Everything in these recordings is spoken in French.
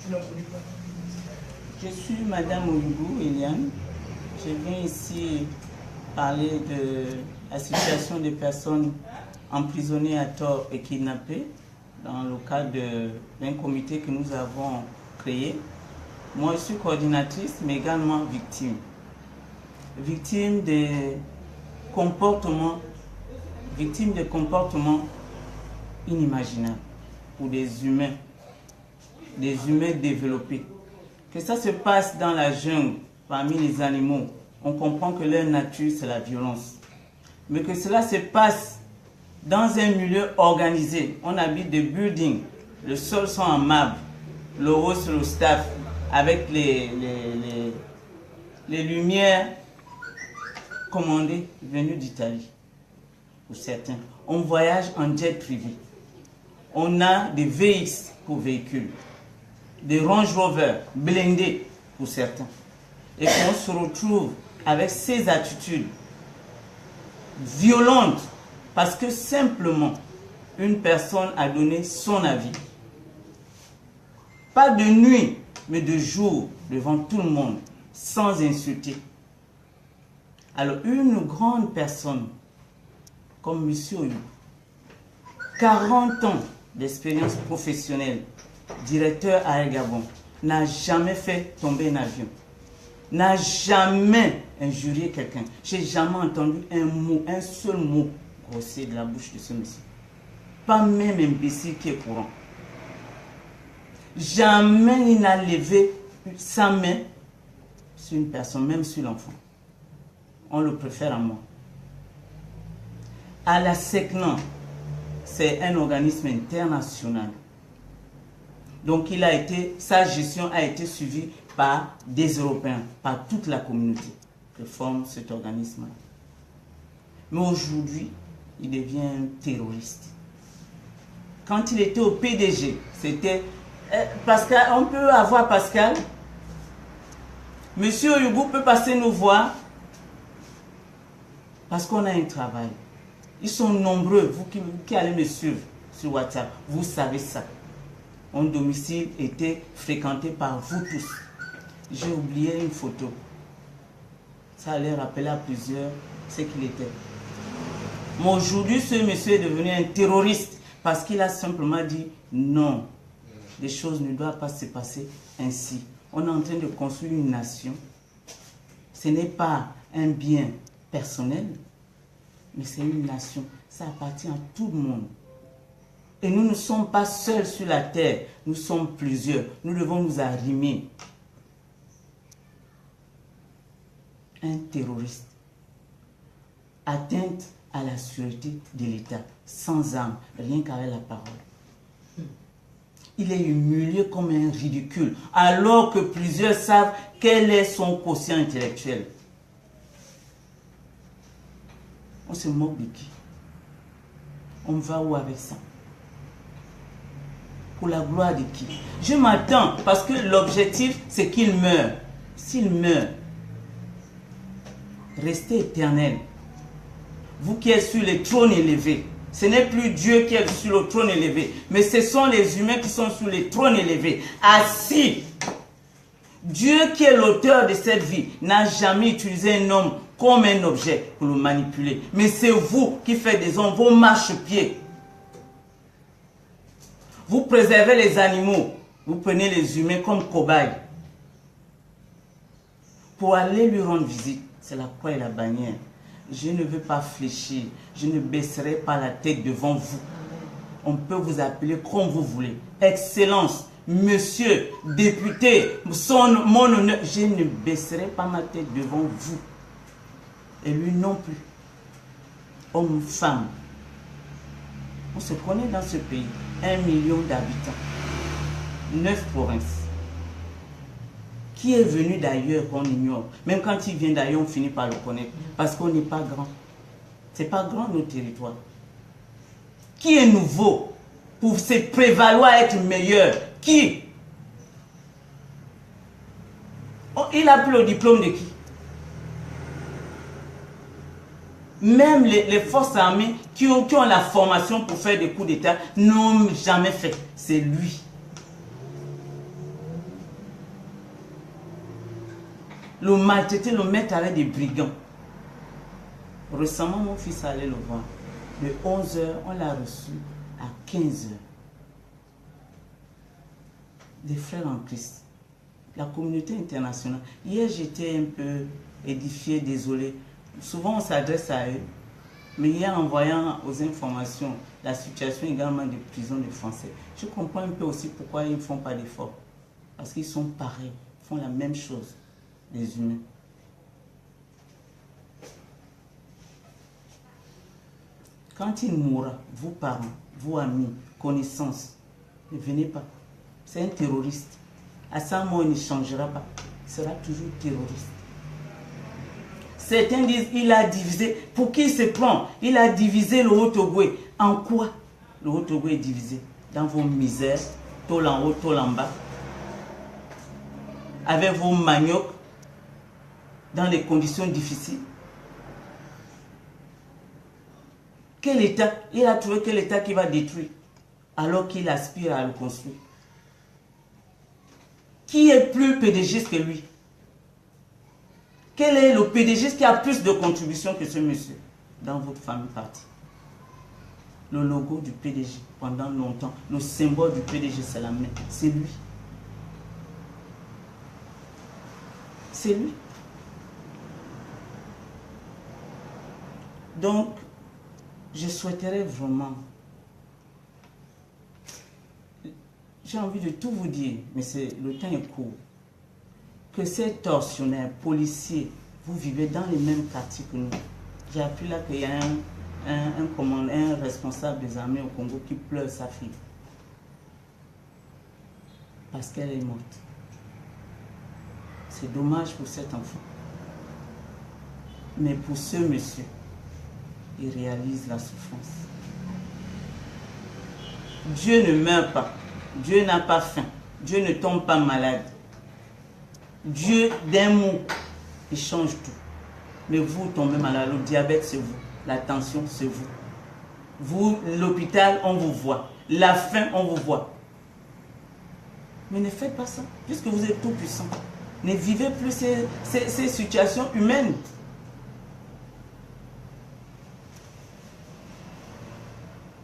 Je suis Madame Oyougou, Eliane. Je viens ici parler de la situation des personnes emprisonnées à tort et kidnappées dans le cadre d'un comité que nous avons créé. Moi, je suis coordinatrice, mais également victime. Victime des comportements inimaginables pour des humains développés. Que ça se passe dans la jungle, parmi les animaux, on comprend que leur nature, c'est la violence. Mais que cela se passe dans un milieu organisé, on habite des buildings, le sol sont en marbre, le haut sur le staff, avec les lumières commandées venues d'Italie, pour certains. On voyage en jet privé. On a des VX pour véhicules, des Range Rover blindés pour certains. Et qu'on se retrouve avec ces attitudes violentes parce que simplement une personne a donné son avis. Pas de nuit, mais de jour, devant tout le monde, sans insulter. Alors, une grande personne comme M. Oyougou, 40 ans d'expérience professionnelle, directeur à Air Gabon, n'a jamais fait tomber un avion, n'a jamais injurié quelqu'un. Je n'ai jamais entendu un seul mot grossier de la bouche de ce monsieur. Pas même imbécile qui est courant. Jamais il n'a levé sa main sur une personne, même sur l'enfant. On le préfère à moi. À la SECNAN, c'est un organisme international. Donc sa gestion a été suivie par des Européens, par toute la communauté que forme cet organisme. Mais aujourd'hui, il devient un terroriste. Quand il était au PDG, c'était... Pascal, on peut avoir Pascal. Monsieur Oyougou peut passer nous voir parce qu'on a un travail. Ils sont nombreux, vous qui allez me suivre sur WhatsApp, vous savez ça. Mon domicile était fréquenté par vous tous. J'ai oublié une photo. Ça allait rappeler à plusieurs ce qu'il était. Mais aujourd'hui, ce monsieur est devenu un terroriste parce qu'il a simplement dit non. Les choses ne doivent pas se passer ainsi. On est en train de construire une nation. Ce n'est pas un bien personnel, mais c'est une nation. Ça appartient à tout le monde. Et nous ne sommes pas seuls sur la terre. Nous sommes plusieurs. Nous devons nous arrimer. Un terroriste. Atteinte à la sûreté de l'État. Sans armes. Rien qu'avec la parole. Il est humilié comme un ridicule. Alors que plusieurs savent quel est son quotient intellectuel. On se moque de qui? On va où avec ça? Pour la gloire de qui? Je m'attends parce que l'objectif c'est qu'il meure. S'il meurt, restez éternel. Vous qui êtes sur les trônes élevés, ce n'est plus Dieu qui est sur le trône élevé, mais ce sont les humains qui sont sur les trônes élevés, assis. Dieu qui est l'auteur de cette vie n'a jamais utilisé un homme comme un objet pour le manipuler. Mais c'est vous qui faites des hommes, vos marchepieds. Vous préservez les animaux, vous prenez les humains comme cobayes. Pour aller lui rendre visite, c'est la croix et la bannière. Je ne veux pas fléchir, je ne baisserai pas la tête devant vous. On peut vous appeler comme vous voulez. Excellence, monsieur, député, mon honneur, je ne baisserai pas ma tête devant vous. Et lui non plus. Homme, femme. On se connaît dans ce pays. 1 million d'habitants. 9 provinces. Qui est venu d'ailleurs qu'on ignore. Même quand il vient d'ailleurs, on finit par le connaître. Parce qu'on n'est pas grand. C'est pas grand nos territoires. Qui est nouveau pour se prévaloir être meilleur? Qui? Oh, il a pris le diplôme de qui? Même les forces armées qui ont la formation pour faire des coups d'État n'ont jamais fait. C'est lui. le maltraiter, le mettre avec des brigands. Récemment, mon fils allait le voir. De 11h, on l'a reçu à 15h. Des frères en Christ. La communauté internationale. Hier, j'étais un peu édifié, désolé. Souvent, on s'adresse à eux. Mais hier, en voyant aux informations la situation également des prisons des Français, je comprends un peu aussi pourquoi ils ne font pas d'efforts. Parce qu'ils sont pareils, font la même chose, les humains. Quand il mourra, vous parents, vous amis, connaissances, ne venez pas. C'est un terroriste. À ça, moi, il ne changera pas. Il sera toujours terroriste. Certains disent, il a divisé. Pour qui il se prend? Il a divisé le Haut-Togo. En quoi le Haut-Togo est divisé? Dans vos misères, tôle en haut, tôle en bas. Avec vos maniocs, dans des conditions difficiles. Quel État? Il a trouvé quel État qui va détruire alors qu'il aspire à le construire. Qui est plus PDGiste que lui? Quel est le PDGiste qui a plus de contributions que ce monsieur dans votre famille partie? Le logo du PDG pendant longtemps, le symbole du PDG, c'est la main. C'est lui. C'est lui. Donc, je souhaiterais vraiment, j'ai envie de tout vous dire, mais le temps est court, que ces tortionnaires, policiers, vous vivez dans les mêmes quartiers que nous. J'ai appris là qu'il y a un responsable des armées au Congo qui pleure sa fille. Parce qu'elle est morte. C'est dommage pour cet enfant. Mais pour ce monsieur, il réalise la souffrance. Dieu ne meurt pas. Dieu n'a pas faim. Dieu ne tombe pas malade. Dieu, d'un mot, il change tout. Mais vous tombez malade. Le diabète, c'est vous. La tension, c'est vous. Vous, l'hôpital, on vous voit. La faim, on vous voit. Mais ne faites pas ça, puisque vous êtes tout puissant. Ne vivez plus ces situations humaines.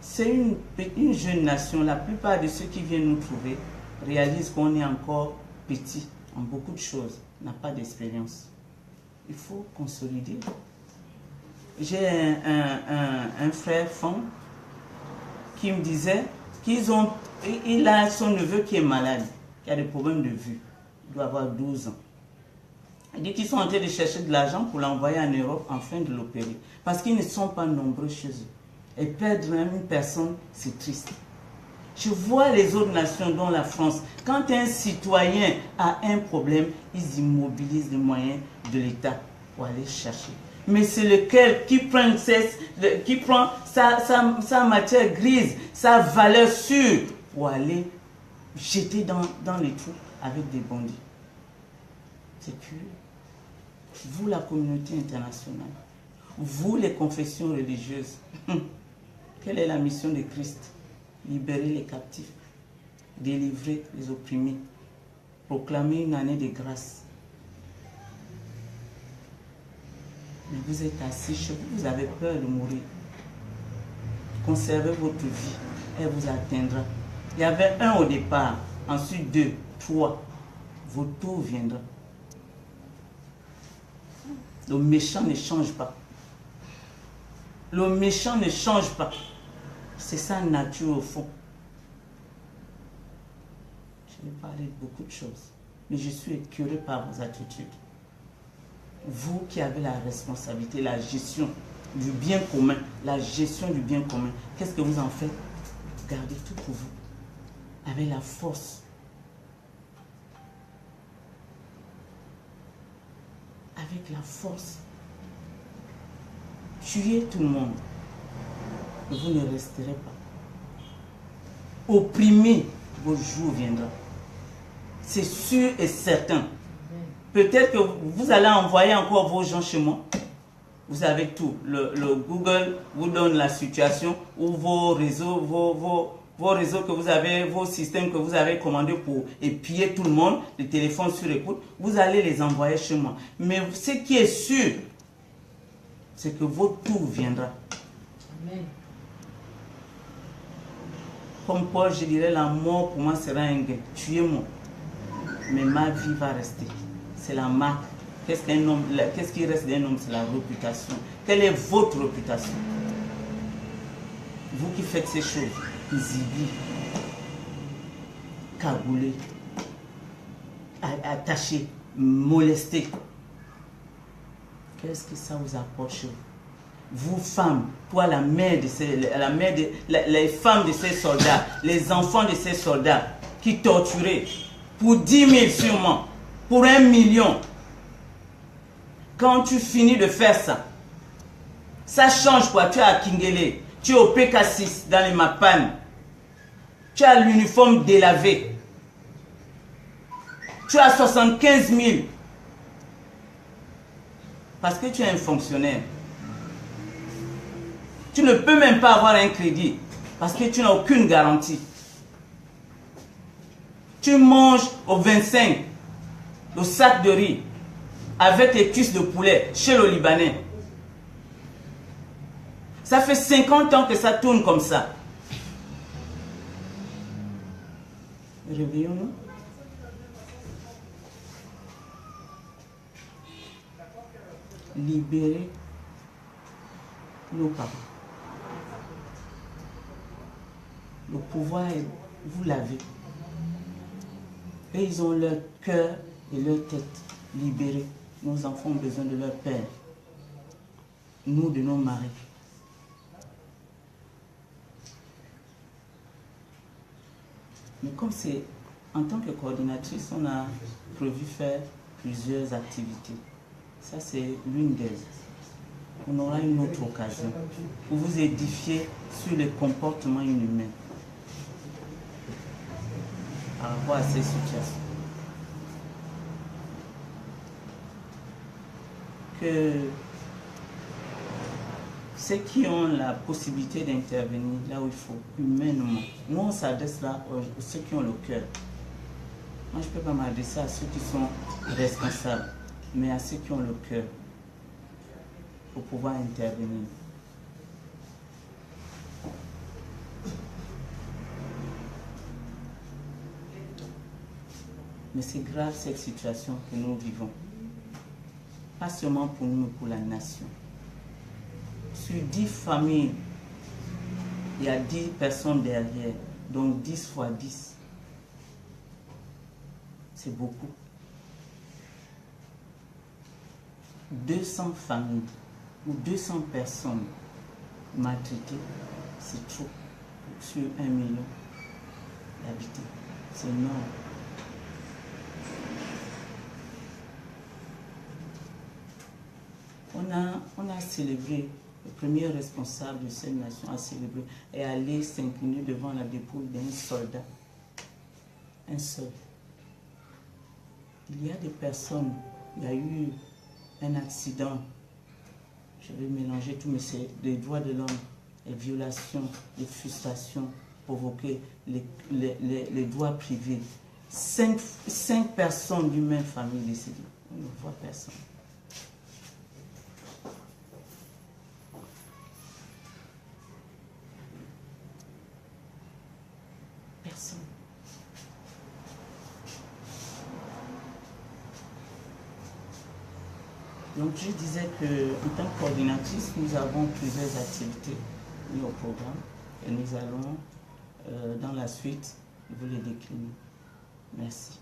C'est une jeune nation. La plupart de ceux qui viennent nous trouver réalisent qu'on est encore petit en beaucoup de choses, n'a pas d'expérience. Il faut consolider. J'ai un frère femme qui me disait qu'il a son neveu qui est malade, qui a des problèmes de vue. Il doit avoir 12 ans. Il dit qu'ils sont en train de chercher de l'argent pour l'envoyer en Europe afin de l'opérer. Parce qu'ils ne sont pas nombreux chez eux. Et perdre même une personne, c'est triste. Je vois les autres nations, dont la France, quand un citoyen a un problème, ils immobilisent les moyens de l'État pour aller chercher. Mais c'est lequel qui prend sa matière grise, sa valeur sûre, pour aller jeter dans les trous avec des bandits. C'est curieux. Vous, la communauté internationale, vous, les confessions religieuses, quelle est la mission de Christ? Libérer les captifs, délivrer les opprimés, proclamer une année de grâce. Mais vous êtes assis chez vous, vous avez peur de mourir. Conservez votre vie, elle vous atteindra. Il y avait un au départ, ensuite 2, 3. Votre tour viendra. Le méchant ne change pas. Le méchant ne change pas. C'est sa nature au fond. Je vais parler de beaucoup de choses, mais je suis écœuré par vos attitudes. Vous qui avez la responsabilité, la gestion du bien commun, la gestion du bien commun, qu'est-ce que vous en faites? Gardez tout pour vous, avec la force. Avec la force. Tuez tout le monde. Et vous ne resterez pas. Opprimez, vos jours viendront. C'est sûr et certain. Peut-être que vous allez envoyer encore vos gens chez moi. Vous avez tout. Le Google vous donne la situation, ou vos réseaux, vos réseaux que vous avez, vos systèmes que vous avez commandés pour épier tout le monde, les téléphones sur écoute, vous allez les envoyer chez moi. Mais ce qui est sûr, c'est que votre tour viendra. Amen. Comme Paul, je dirais, la mort pour moi sera un gain. Tuez-moi. Mais ma vie va rester. C'est la marque. Qu'est-ce qui reste d'un homme? C'est la réputation. Quelle est votre réputation? Vous qui faites ces choses, zibi, cagoulé, attaché, molesté. Qu'est-ce que ça vous apporte chez vous? Vous femmes, toi la mère de ces, les femmes de ces soldats, les enfants de ces soldats qui torturaient pour 10 000 sûrement, pour 1 million. Quand tu finis de faire ça, ça change quoi? Tu es à Kingele, tu es au PK6 dans les Mapan, tu as l'uniforme délavé, tu as 75 000 parce que tu es un fonctionnaire. Tu ne peux même pas avoir un crédit parce que tu n'as aucune garantie. Tu manges au 25 le sac de riz avec les cuisses de poulet chez le Libanais. Ça fait 50 ans que ça tourne comme ça. Réveillons-nous. Libérez nos papas. Le pouvoir, vous l'avez. Et ils ont leur cœur et leur tête libérés. Nos enfants ont besoin de leur père. Nous, de nos maris. Mais comme c'est, en tant que coordinatrice, on a prévu faire plusieurs activités. Ça, c'est l'une d'elles. On aura une autre occasion pour vous édifier sur les comportements inhumains par rapport à ces situations. Que ceux qui ont la possibilité d'intervenir là où il faut, humainement, nous on s'adresse là à ceux qui ont le cœur. Moi je ne peux pas m'adresser à ceux qui sont responsables, mais à ceux qui ont le cœur pour pouvoir intervenir. Mais c'est grave cette situation que nous vivons. Pas seulement pour nous, mais pour la nation. Sur 10 familles, il y a 10 personnes derrière. Donc 10 fois 10. C'est beaucoup. 200 familles ou 200 personnes maltraitées, c'est trop sur 1 million d'habitants. C'est énorme. On a célébré, le premier responsable de cette nation a célébré et allé s'incliner devant la dépouille d'un soldat. Un seul. Il y a des personnes, il y a eu un accident, je vais mélanger tout, mais c'est des droits de l'homme, les violations, les frustrations provoquées, les droits privés. 5 personnes d'une même famille décédées. On ne voit personne. Personne. Donc je disais qu'en tant que coordinatrice, nous avons plusieurs activités mises au programme et nous allons dans la suite vous les décliner. Merci.